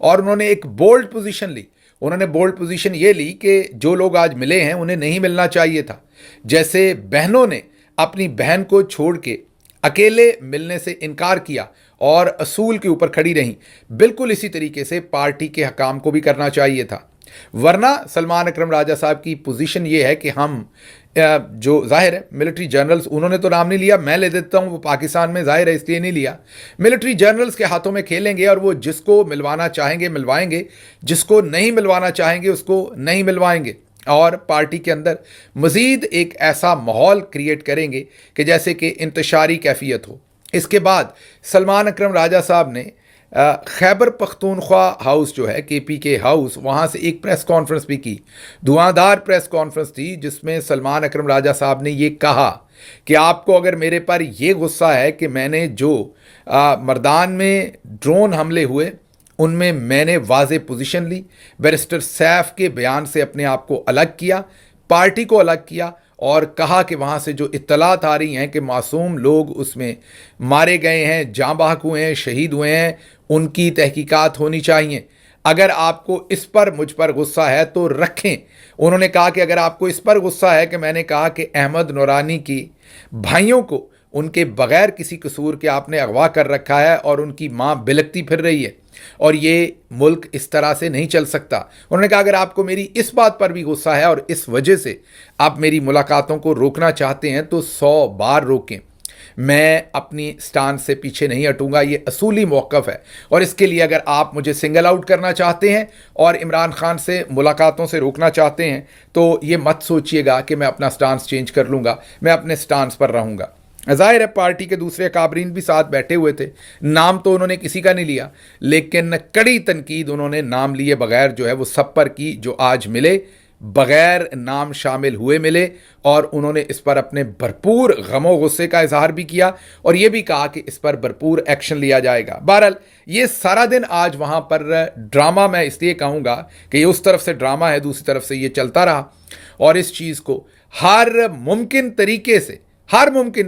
اور انہوں نے ایک بولڈ پوزیشن لی. انہوں نے بولڈ پوزیشن یہ لی کہ جو لوگ آج ملے ہیں انہیں نہیں ملنا چاہیے تھا. جیسے بہنوں نے اپنی بہن کو چھوڑ کے اکیلے ملنے سے انکار کیا اور اصول کے اوپر کھڑی رہیں, بالکل اسی طریقے سے پارٹی کے حکام کو بھی کرنا چاہیے تھا. ورنہ سلمان اکرم راجہ صاحب کی پوزیشن یہ ہے کہ ہم جو ظاہر ہے ملٹری جنرلز, انہوں نے تو نام نہیں لیا, میں لے دیتا ہوں, وہ پاکستان میں ظاہر ہے اس لیے نہیں لیا. ملٹری جنرلز کے ہاتھوں میں کھیلیں گے اور وہ جس کو ملوانا چاہیں گے ملوائیں گے, جس کو نہیں ملوانا چاہیں گے اس کو نہیں ملوائیں گے, اور پارٹی کے اندر مزید ایک ایسا ماحول کریٹ کریں گے کہ جیسے کہ انتشاری کیفیت ہو. اس کے بعد سلمان اکرم راجہ صاحب نے خیبر پختونخوا ہاؤس جو ہے KPK ہاؤس, وہاں سے ایک پریس کانفرنس بھی کی. دھواں دھار پریس کانفرنس تھی جس میں سلمان اکرم راجہ صاحب نے یہ کہا کہ آپ کو اگر میرے پر یہ غصہ ہے کہ میں نے جو مردان میں ڈرون حملے ہوئے ان میں نے واضح پوزیشن لی, بیرسٹر سیف کے بیان سے اپنے آپ کو الگ کیا, پارٹی کو الگ کیا, اور کہا کہ وہاں سے جو اطلاعات آ رہی ہیں کہ معصوم لوگ اس میں مارے گئے ہیں, جاں بحق ہوئے ہیں, شہید ہوئے ہیں, ان کی تحقیقات ہونی چاہیے. اگر آپ کو اس پر مجھ پر غصہ ہے تو رکھیں. انہوں نے کہا کہ اگر آپ کو اس پر غصہ ہے کہ میں نے کہا کہ احمد نورانی کی بھائیوں کو ان کے بغیر کسی قصور کے آپ نے اغوا کر رکھا ہے اور ان کی ماں بلکتی پھر رہی ہے اور یہ ملک اس طرح سے نہیں چل سکتا. انہوں نے کہا اگر آپ کو میری اس بات پر بھی غصہ ہے اور اس وجہ سے آپ میری ملاقاتوں کو روکنا چاہتے ہیں تو 100 بار روکیں, میں اپنی سٹان سے پیچھے نہیں ہٹوں گا. یہ اصولی موقف ہے, اور اس کے لیے اگر آپ مجھے سنگل آؤٹ کرنا چاہتے ہیں اور عمران خان سے ملاقاتوں سے روکنا چاہتے ہیں تو یہ مت سوچئے گا کہ میں اپنا سٹانس چینج کر لوں گا, میں اپنے سٹانس پر رہوں گا. ظاہر ہے پارٹی کے دوسرے اکابرین بھی ساتھ بیٹھے ہوئے تھے, نام تو انہوں نے کسی کا نہیں لیا, لیکن کڑی تنقید انہوں نے نام لیے بغیر جو ہے وہ سب پر کی جو آج ملے, بغیر نام شامل ہوئے ملے, اور انہوں نے اس پر اپنے بھرپور غم و غصے کا اظہار بھی کیا اور یہ بھی کہا کہ اس پر بھرپور ایکشن لیا جائے گا. بہرحال یہ سارا دن آج وہاں پر ڈرامہ, میں اس لیے کہوں گا کہ یہ اس طرف سے ڈرامہ ہے, دوسری طرف سے یہ چلتا رہا, اور اس چیز کو ہر ممکن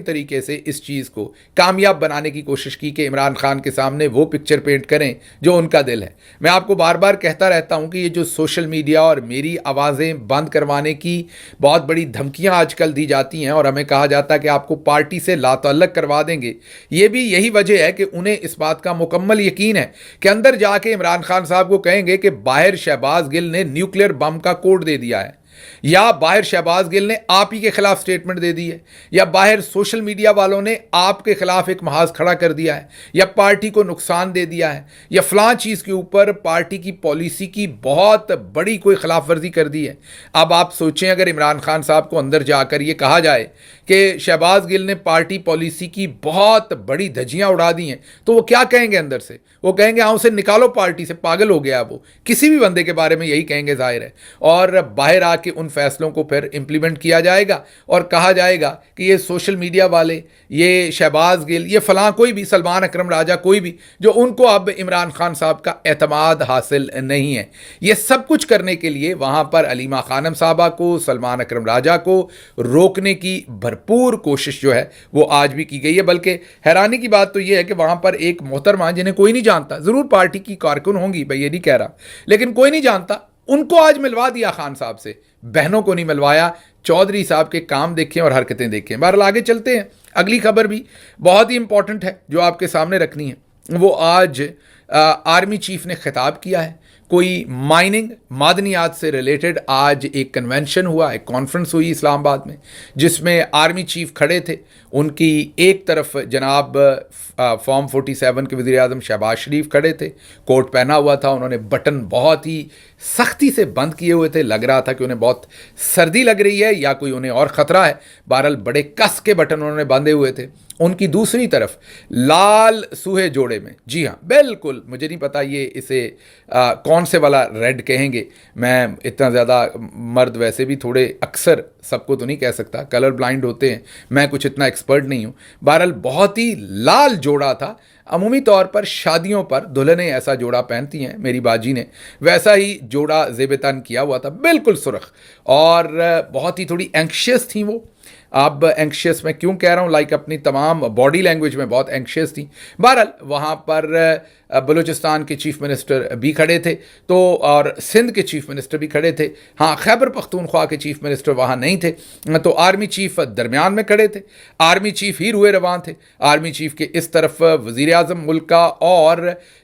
طریقے سے اس چیز کو کامیاب بنانے کی کوشش کی کہ عمران خان کے سامنے وہ پکچر پینٹ کریں جو ان کا دل ہے. میں آپ کو بار بار کہتا رہتا ہوں کہ یہ جو سوشل میڈیا اور میری آوازیں بند کروانے کی بہت بڑی دھمکیاں آج کل دی جاتی ہیں اور ہمیں کہا جاتا ہے کہ آپ کو پارٹی سے لا تعلق کروا دیں گے, یہ بھی یہی وجہ ہے کہ انہیں اس بات کا مکمل یقین ہے کہ اندر جا کے عمران خان صاحب کو کہیں گے کہ باہر شہباز گل نے نیوکلیئر بم کا کوڈ دے دیا ہے, یا باہر شہباز گل نے آپ ہی کے خلاف سٹیٹمنٹ دے دی ہے, یا باہر سوشل میڈیا والوں نے آپ کے خلاف ایک محاذ کھڑا کر دیا ہے, یا پارٹی کو نقصان دے دیا ہے, یا فلاں چیز کے اوپر پارٹی کی پالیسی کی بہت بڑی کوئی خلاف ورزی کر دی ہے. اب آپ سوچیں اگر عمران خان صاحب کو اندر جا کر یہ کہا جائے کہ شہباز گل نے پارٹی پالیسی کی بہت بڑی دھجیاں اڑا دی ہیں تو وہ کیا کہیں گے اندر سے؟ وہ کہیں گے ہاں اسے نکالو پارٹی سے, پاگل ہو گیا وہ. کسی بھی بندے کے بارے میں یہی کہیں گے ظاہر ہے, اور باہر آ کے ان فیصلوں کو پھر امپلیمنٹ کیا جائے گا اور کہا جائے گا کہ یہ سوشل میڈیا والے, یہ شہباز گل, یہ فلاں کوئی بھی, سلمان اکرم راجہ کوئی بھی, جو ان کو اب عمران خان صاحب کا اعتماد حاصل نہیں ہے. یہ سب کچھ کرنے کے لیے وہاں پر علیمہ خانم صاحبہ کو, سلمان اکرم راجہ کو روکنے کی بھرپور کوشش جو ہے وہ آج بھی کی گئی ہے. بلکہ حیرانی کی بات تو یہ ہے کہ وہاں پر ایک محترمہ جنہیں کوئی نہیں جانتا, ضرور پارٹی کی کارکن ہوں گی, میں یہ نہیں کہہ رہا, لیکن کوئی نہیں جانتا, ان کو آج ملوا دیا خان صاحب سے, بہنوں کو نہیں ملوایا. چودھری صاحب کے کام دیکھیں اور حرکتیں دیکھیں. بہرحال آگے چلتے ہیں. اگلی خبر بھی بہت ہی امپورٹنٹ ہے جو آپ کے سامنے رکھنی ہے. وہ آج آرمی چیف نے خطاب کیا ہے, کوئی مائننگ معدنیات سے ریلیٹڈ آج ایک کنونشن ہوا, ایک کانفرنس ہوئی اسلام آباد میں, جس میں آرمی چیف کھڑے تھے. ان کی ایک طرف جناب فارم 47 کے وزیر اعظم شہباز شریف کھڑے تھے, کوٹ پہنا ہوا تھا, انہوں نے بٹن بہت ہی سختی سے بند کیے ہوئے تھے, لگ رہا تھا کہ انہیں بہت سردی لگ رہی ہے یا کوئی انہیں اور خطرہ ہے. بہرحال بڑے کس کے بٹن انہوں نے باندھے ہوئے تھے. ان کی دوسری طرف لال سوہے جوڑے میں, جی ہاں بالکل, مجھے نہیں پتا یہ اسے کون سے والا ریڈ کہیں گے, میں اتنا زیادہ مرد ویسے بھی تھوڑے اکثر سب کو تو نہیں کہہ سکتا, کلر بلائنڈ ہوتے ہیں, میں کچھ اتنا ایکسپرٹ نہیں ہوں. بہرحال بہت ہی لال جوڑا تھا. عمومی طور پر شادیوں پر دلہنیں ایسا جوڑا پہنتی ہیں, میری باجی نے ویسا ہی جوڑا زیب تن کیا ہوا تھا, بالکل سرخ, اور بہت ہی تھوڑی اینکشیس تھیں وہ. اب اینکشیس میں کیوں کہہ رہا ہوں, لائک اپنی تمام باڈی لینگویج میں بہت اینکشیس تھیں. بہرحال وہاں پر بلوچستان کے چیف منسٹر بھی کھڑے تھے تو اور سندھ کے چیف منسٹر بھی کھڑے تھے. ہاں خیبر پختونخوا کے چیف منسٹر وہاں نہیں تھے تو آرمی چیف درمیان میں کھڑے تھے. آرمی چیف ہی روئے رواں تھے. آرمی چیف کے اس طرف وزیر اعظم ملک کا اور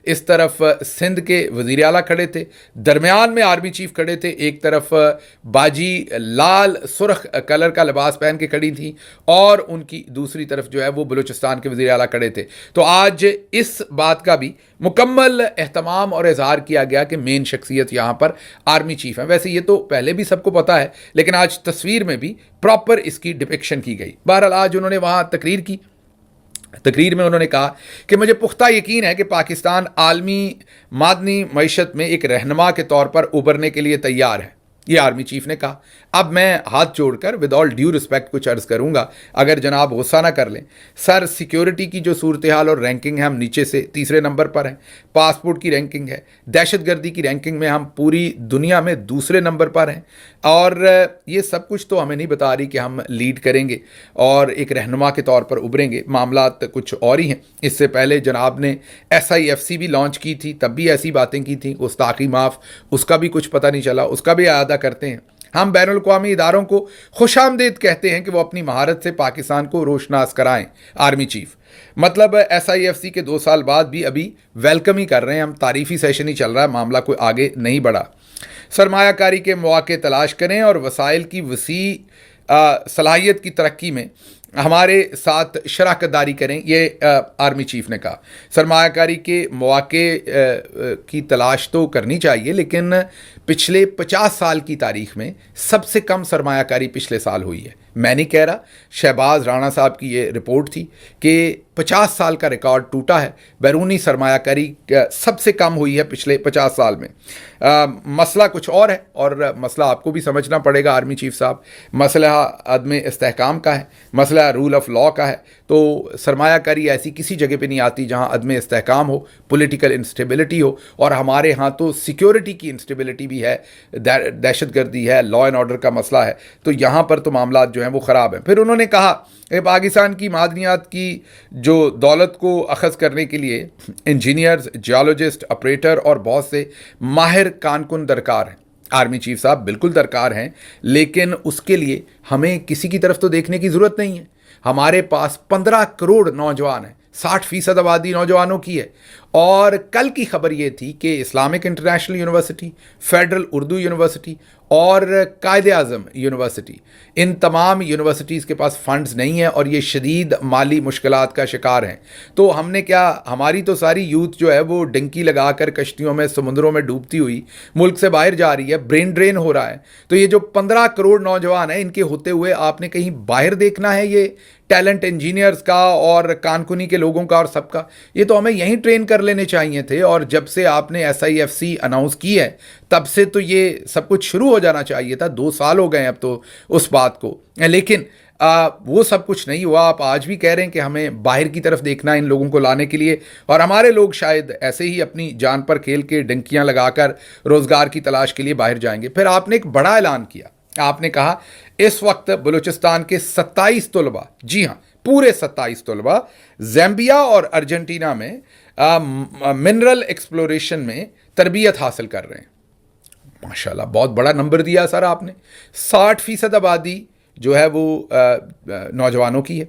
اس طرف سندھ کے وزیر اعلیٰ کھڑے تھے. درمیان میں آرمی چیف کھڑے تھے. ایک طرف باجی لال سرخ کلر کا لباس پہن کے کھڑی تھیں اور ان کی دوسری طرف جو ہے وہ بلوچستان کے وزیر اعلیٰ کھڑے تھے. تو آج اس بات کا بھی مکمل اہتمام اور اظہار کیا گیا کہ مین شخصیت یہاں پر آرمی چیف ہیں. ویسے یہ تو پہلے بھی سب کو پتا ہے لیکن آج تصویر میں بھی پراپر اس کی ڈپکشن کی گئی. بہرحال آج انہوں نے وہاں تقریر کی. تقریر میں انہوں نے کہا کہ مجھے پختہ یقین ہے کہ پاکستان عالمی معدنی معیشت میں ایک رہنما کے طور پر ابھرنے کے لیے تیار ہے. یہ آرمی چیف نے کہا. اب میں ہاتھ جوڑ کر ود آل ڈیو رسپیکٹ کچھ عرض کروں گا, اگر جناب غصہ نہ کر لیں. سر سیکیورٹی کی جو صورتحال اور رینکنگ ہے ہم نیچے سے تیسرے نمبر پر ہیں. پاسپورٹ کی رینکنگ ہے, دہشت گردی کی رینکنگ میں ہم پوری دنیا میں دوسرے نمبر پر ہیں. اور یہ سب کچھ تو ہمیں نہیں بتا رہی کہ ہم لیڈ کریں گے اور ایک رہنما کے طور پر ابھریں گے. معاملات کچھ اور ہی ہیں. اس سے پہلے جناب نے SIFC بھی لانچ کی تھی, تب بھی ایسی باتیں کی تھیں. گستاخی معاف, اس کا بھی کچھ پتہ نہیں چلا, اس کا بھی اعادہ کرتے ہیں. ہم بین الاقوامی اداروں کو خوش آمدید کہتے ہیں کہ وہ اپنی مہارت سے پاکستان کو روشناس کرائیں. آرمی چیف مطلب SIFC کے 2 سال بعد بھی ابھی ویلکم ہی کر رہے ہیں ہم. تعریفی سیشن ہی چل رہا ہے, معاملہ کوئی آگے نہیں بڑھا. سرمایہ کاری کے مواقع تلاش کریں اور وسائل کی وسیع صلاحیت کی ترقی میں ہمارے ساتھ شراکت داری کریں. یہ آرمی چیف نے کہا. سرمایہ کاری کے مواقع کی تلاش تو کرنی چاہیے لیکن پچھلے 50 سال کی تاریخ میں سب سے کم سرمایہ کاری پچھلے سال ہوئی ہے. میں نہیں کہہ رہا, شہباز رانا صاحب کی یہ رپورٹ تھی کہ 50 سال کا ریکارڈ ٹوٹا ہے. بیرونی سرمایہ کاری سب سے کم ہوئی ہے پچھلے 50 سال میں. مسئلہ کچھ اور ہے اور مسئلہ آپ کو بھی سمجھنا پڑے گا آرمی چیف صاحب. مسئلہ عدم استحکام کا ہے, مسئلہ رول آف لا کا ہے. تو سرمایہ کاری ایسی کسی جگہ پہ نہیں آتی جہاں عدم استحکام ہو, پولیٹیکل انسٹیبلٹی ہو, اور ہمارے ہاں تو سیکیورٹی کی انسٹیبلٹی بھی ہے, دہشت گردی ہے, لا اینڈ آرڈر کا مسئلہ ہے. تو یہاں پر تو معاملات جو ہیں وہ خراب ہیں. پھر انہوں نے کہا کہ پاکستان کی معدنیات کی جو دولت کو اخذ کرنے کے لیے انجینئرز, جیولوجسٹ, آپریٹر اور بہت سے ماہر کارکن درکار ہیں. آرمی چیف صاحب بالکل درکار ہیں لیکن اس کے لیے ہمیں کسی کی طرف تو دیکھنے کی ضرورت نہیں ہے. ہمارے پاس 15 کروڑ نوجوان ہیں, 60% آبادی نوجوانوں کی ہے. اور کل کی خبر یہ تھی کہ Islamic international university, federal Urdu university اور قائد اعظم یونیورسٹی, ان تمام یونیورسٹیز کے پاس فنڈز نہیں ہیں اور یہ شدید مالی مشکلات کا شکار ہیں. تو ہم نے کیا, ہماری تو ساری یوتھ جو ہے وہ ڈنکی لگا کر کشتیوں میں سمندروں میں ڈوبتی ہوئی ملک سے باہر جا رہی ہے, برین ڈرین ہو رہا ہے. تو یہ جو 15 کروڑ نوجوان ہیں ان کے ہوتے ہوئے آپ نے کہیں باہر دیکھنا ہے یہ ٹیلنٹ انجینئرز کا اور کانکنی کے لوگوں کا اور سب کا؟ یہ تو ہمیں یہیں ٹرین کر لینے چاہیے تھے. اور جب سے آپ نے SIFC اناؤنس کی ہے تب سے تو یہ سب کچھ شروع ہو جانا چاہیے تھا. 2 سال ہو گئے اب تو اس بات کو, لیکن وہ سب کچھ نہیں ہوا. آپ آج بھی کہہ رہے ہیں کہ ہمیں باہر کی طرف دیکھنا ہے ان لوگوں کو لانے کے لیے, اور ہمارے لوگ شاید ایسے ہی اپنی جان پر کھیل کے ڈنکیاں لگا کر روزگار کی تلاش کے لیے باہر جائیں گے. پھر آپ نے ایک بڑا اعلان کیا. آپ نے کہا اس وقت بلوچستان کے 27 طلباء, جی ہاں پورے 27 طلباء, زیمبیا اور ارجنٹینا میں منرل ایکسپلوریشن میں تربیت حاصل کر رہے ہیں. ماشاءاللہ بہت بڑا نمبر دیا سر آپ نے. 60% آبادی جو ہے وہ نوجوانوں کی ہے.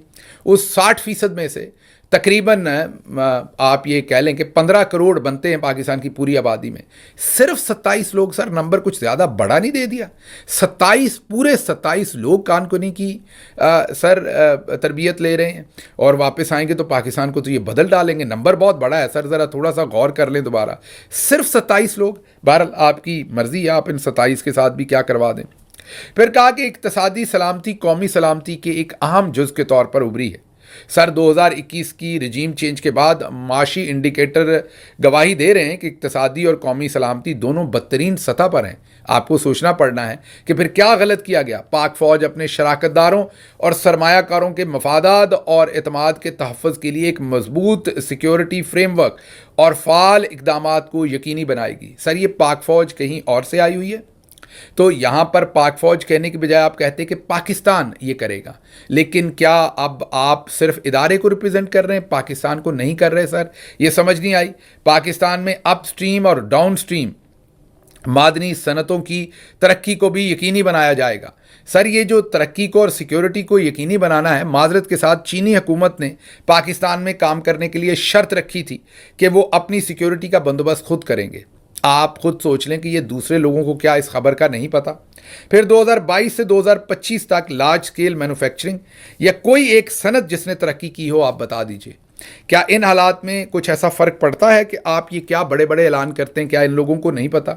اس 60% میں سے تقریباً آپ یہ کہہ لیں کہ 15 کروڑ بنتے ہیں پاکستان کی پوری آبادی میں. صرف 27 لوگ, سر نمبر کچھ زیادہ بڑا نہیں دے دیا؟ 27 لوگ کانکنی کی سر تربیت لے رہے ہیں اور واپس آئیں گے تو پاکستان کو تو یہ بدل ڈالیں گے. نمبر بہت بڑا ہے سر, ذرا تھوڑا سا غور کر لیں دوبارہ. صرف 27 لوگ. بہرحال آپ کی مرضی ہے, آپ ان 27 کے ساتھ بھی کیا کروا دیں. پھر کہا کہ اقتصادی سلامتی قومی سلامتی کے ایک اہم جز کے طور پر ابھری ہے. سر 2021 کی رجیم چینج کے بعد معاشی انڈیکیٹر گواہی دے رہے ہیں کہ اقتصادی اور قومی سلامتی دونوں بدترین سطح پر ہیں. آپ کو سوچنا پڑنا ہے کہ پھر کیا غلط کیا گیا. پاک فوج اپنے شراکت داروں اور سرمایہ کاروں کے مفادات اور اعتماد کے تحفظ کے لیے ایک مضبوط سیکیورٹی فریم ورک اور فعال اقدامات کو یقینی بنائے گی. سر یہ پاک فوج کہیں اور سے آئی ہوئی ہے؟ تو یہاں پر پاک فوج کہنے کی بجائے آپ کہتے کہ پاکستان یہ کرے گا، لیکن کیا اب آپ صرف ادارے کو ریپرزینٹ کر رہے ہیں، پاکستان کو نہیں کر رہے؟ سر یہ سمجھ نہیں آئی۔ پاکستان میں اپ سٹریم اور ڈاؤن سٹریم معدنی صنعتوں کی ترقی کو بھی یقینی بنایا جائے گا۔ سر یہ جو ترقی کو اور سیکیورٹی کو یقینی بنانا ہے، معذرت کے ساتھ چینی حکومت نے پاکستان میں کام کرنے کے لیے شرط رکھی تھی کہ وہ اپنی سیکیورٹی کا بندوبست خود کریں گے۔ آپ خود سوچ لیں کہ یہ دوسرے لوگوں کو کیا اس خبر کا نہیں پتا؟ پھر 2022 سے 2025 تک لارج سکیل مینوفیکچرنگ یا کوئی ایک صنعت جس نے ترقی کی ہو، آپ بتا دیجئے۔ کیا ان حالات میں کچھ ایسا فرق پڑتا ہے کہ آپ یہ کیا بڑے بڑے اعلان کرتے ہیں، کیا ان لوگوں کو نہیں پتا؟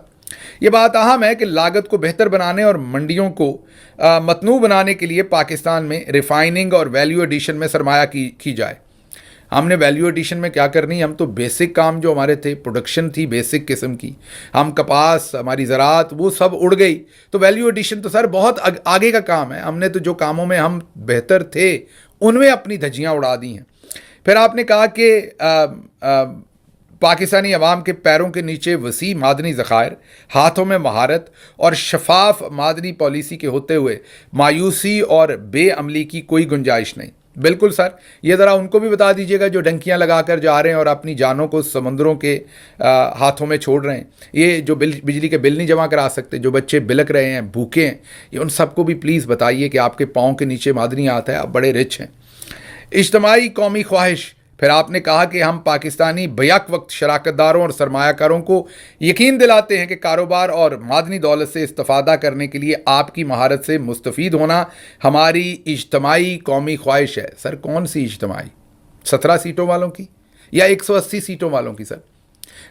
یہ بات اہم ہے کہ لاگت کو بہتر بنانے اور منڈیوں کو متنوع بنانے کے لیے پاکستان میں ریفائننگ اور ویلیو ایڈیشن میں سرمایہ کی جائے۔ ہم نے ویلیو ایڈیشن میں کیا کرنی؟ ہم تو بیسک کام جو ہمارے تھے، پروڈکشن تھی بیسک قسم کی، ہم کپاس، ہماری زراعت، وہ سب اڑ گئی۔ تو ویلیو ایڈیشن تو سر بہت آگے کا کام ہے۔ ہم نے تو جو کاموں میں ہم بہتر تھے ان میں اپنی دھجیاں اڑا دی ہیں۔ پھر آپ نے کہا کہ پاکستانی عوام کے پیروں کے نیچے وسیع معدنی ذخائر، ہاتھوں میں مہارت اور شفاف معدنی پالیسی کے ہوتے ہوئے مایوسی اور بے عملی کی کوئی گنجائش نہیں۔ بالکل سر، یہ ذرا ان کو بھی بتا دیجیے گا جو ڈنکیاں لگا کر جا رہے ہیں اور اپنی جانوں کو سمندروں کے ہاتھوں میں چھوڑ رہے ہیں، یہ جو بجلی کے بل نہیں جمع کرا سکتے، جو بچے بلک رہے ہیں، بھوکے ہیں، یہ ان سب کو بھی پلیز بتائیے کہ آپ کے پاؤں کے نیچے معدنی ہاتھ ہے، آپ بڑے رچ ہیں۔ اجتماعی قومی خواہش، پھر آپ نے کہا کہ ہم پاکستانی بیک وقت شراکت داروں اور سرمایہ کاروں کو یقین دلاتے ہیں کہ کاروبار اور معدنی دولت سے استفادہ کرنے کے لیے آپ کی مہارت سے مستفید ہونا ہماری اجتماعی قومی خواہش ہے۔ سر کون سی اجتماعی؟ 17 سیٹوں والوں کی یا 180 سیٹوں والوں کی؟ سر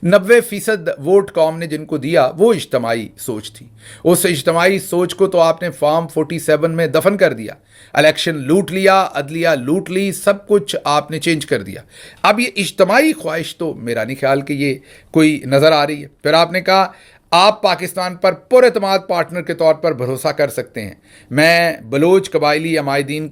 90% ووٹ قوم نے جن کو دیا وہ اجتماعی سوچ تھی۔ اس اجتماعی سوچ کو تو آپ نے فارم 47 میں دفن کر دیا، الیکشن لوٹ لیا، عدلیہ لوٹ لی، سب کچھ آپ نے چینج کر دیا۔ اب یہ اجتماعی خواہش تو میرا نہیں خیال کہ یہ کوئی نظر آ رہی ہے۔ پھر آپ نے کہا آپ پاکستان پر پر اعتماد پارٹنر کے طور پر بھروسہ کر سکتے ہیں۔ میں بلوچ قبائلی عمائدین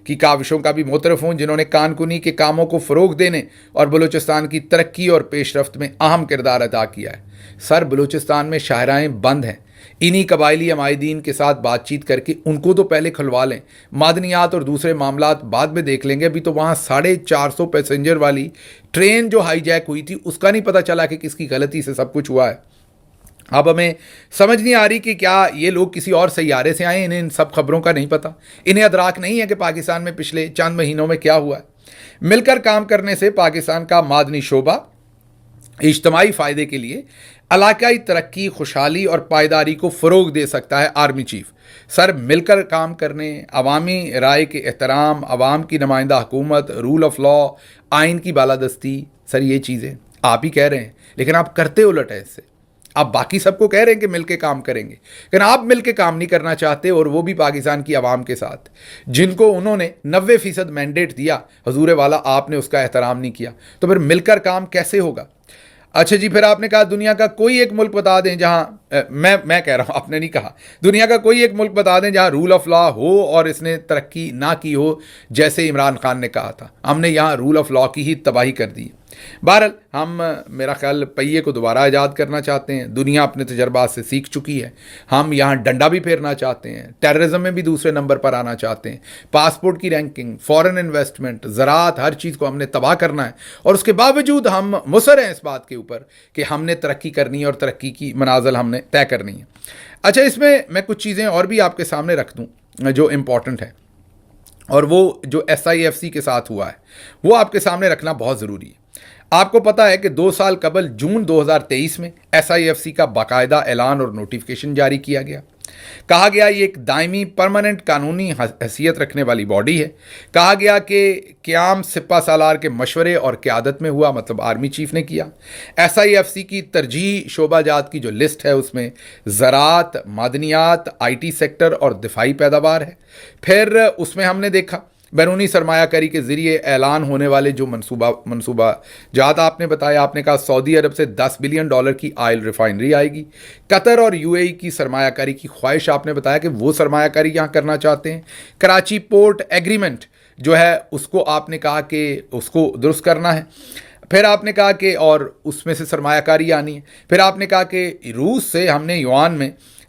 کی کاوشوں کا بھی معترف ہوں، جنہوں نے کان کنی کے کاموں کو فروغ دینے اور بلوچستان کی ترقی اور پیش رفت میں اہم کردار ادا کیا ہے۔ سر بلوچستان میں شاہراہیں بند ہیں، انہی قبائلی عمائدین کے ساتھ بات چیت کر کے ان کو تو پہلے کھلوا لیں، معدنیات اور دوسرے معاملات بعد میں دیکھ لیں گے۔ ابھی تو وہاں 450 پیسنجر والی ٹرین جو ہائی جیک ہوئی تھی اس کا نہیں پتہ چلا کہ کس کی غلطی سے سب کچھ ہوا ہے۔ اب ہمیں سمجھ نہیں آ رہی کہ کیا یہ لوگ کسی اور سیارے سے آئے ہیں، انہیں ان سب خبروں کا نہیں پتہ، انہیں ادراک نہیں ہے کہ پاکستان میں پچھلے چند مہینوں میں کیا ہوا ہے۔ مل کر کام کرنے سے پاکستان کا معدنی شعبہ اجتماعی فائدے کے لیے علاقائی ترقی، خوشحالی اور پائیداری کو فروغ دے سکتا ہے۔ آرمی چیف سر مل کر کام کرنے، عوامی رائے کے احترام، عوام کی نمائندہ حکومت، رول آف لا، آئین کی بالادستی، سر یہ چیزیں آپ ہی کہہ رہے ہیں لیکن آپ کرتے الٹ ہیں اس سے۔ آپ باقی سب کو کہہ رہے ہیں کہ مل کے کام کریں گے، لیکن آپ مل کے کام نہیں کرنا چاہتے، اور وہ بھی پاکستان کی عوام کے ساتھ جن کو انہوں نے 90% مینڈیٹ دیا، حضور والا آپ نے اس کا احترام نہیں کیا، تو پھر مل کر کام کیسے ہوگا؟ اچھا جی، پھر آپ نے کہا دنیا کا کوئی ایک ملک بتا دیں جہاں میں کہہ رہا ہوں، آپ نے نہیں کہا، دنیا کا کوئی ایک ملک بتا دیں جہاں رول آف لا ہو اور اس نے ترقی نہ کی ہو، جیسے عمران خان نے کہا تھا۔ ہم نے یہاں رول آف لا کی ہی تباہی کر دی۔ بہرحال ہم میرا خیال پہیے کو دوبارہ ایجاد کرنا چاہتے ہیں، دنیا اپنے تجربات سے سیکھ چکی ہے، ہم یہاں ڈنڈا بھی پھیرنا چاہتے ہیں، ٹیررزم میں بھی دوسرے نمبر پر آنا چاہتے ہیں، پاسپورٹ کی رینکنگ، فورن انویسٹمنٹ، زراعت، ہر چیز کو ہم نے تباہ کرنا ہے، اور اس کے باوجود ہم مصر ہیں اس بات کے اوپر کہ ہم نے ترقی کرنی ہے اور ترقی کی منازل ہم نے طے کرنی ہے۔ اچھا، اس میں میں کچھ چیزیں اور بھی آپ کے سامنے رکھ دوں جو امپورٹنٹ ہے، اور وہ جو SIFC کے ساتھ ہوا ہے وہ آپ کے سامنے رکھنا بہت ضروری ہے۔ آپ کو پتا ہے کہ 2 سال قبل جون 2023 میں SIFC کا باقاعدہ اعلان اور نوٹیفیکیشن جاری کیا گیا۔ کہا گیا یہ ایک دائمی پرماننٹ قانونی حیثیت رکھنے والی باڈی ہے۔ کہا گیا کہ قیام سپہ سالار کے مشورے اور قیادت میں ہوا، مطلب آرمی چیف نے کیا۔ SIFC کی ترجیحی شعبہ جات کی جو لسٹ ہے اس میں زراعت، معدنیات، IT سیکٹر اور دفاعی پیداوار ہے۔ پھر اس میں ہم نے دیکھا بیرونی سرمایہ کاری کے ذریعے اعلان ہونے والے جو منصوبہ جات آپ نے بتایا، آپ نے کہا سعودی عرب سے $10 بلین کی آئل ریفائنری آئے گی۔ قطر اور UAE کی سرمایہ کاری کی خواہش آپ نے بتایا کہ وہ سرمایہ کاری یہاں کرنا چاہتے ہیں۔ کراچی پورٹ ایگریمنٹ جو ہے اس کو آپ نے کہا کہ اس کو درست کرنا ہے۔ پھر آپ نے کہا کہ اور اس میں سے سرمایہ کاری آنی ہے۔ پھر آپ نے کہا کہ روس سے ہم نے یوان میں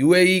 UAE,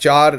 4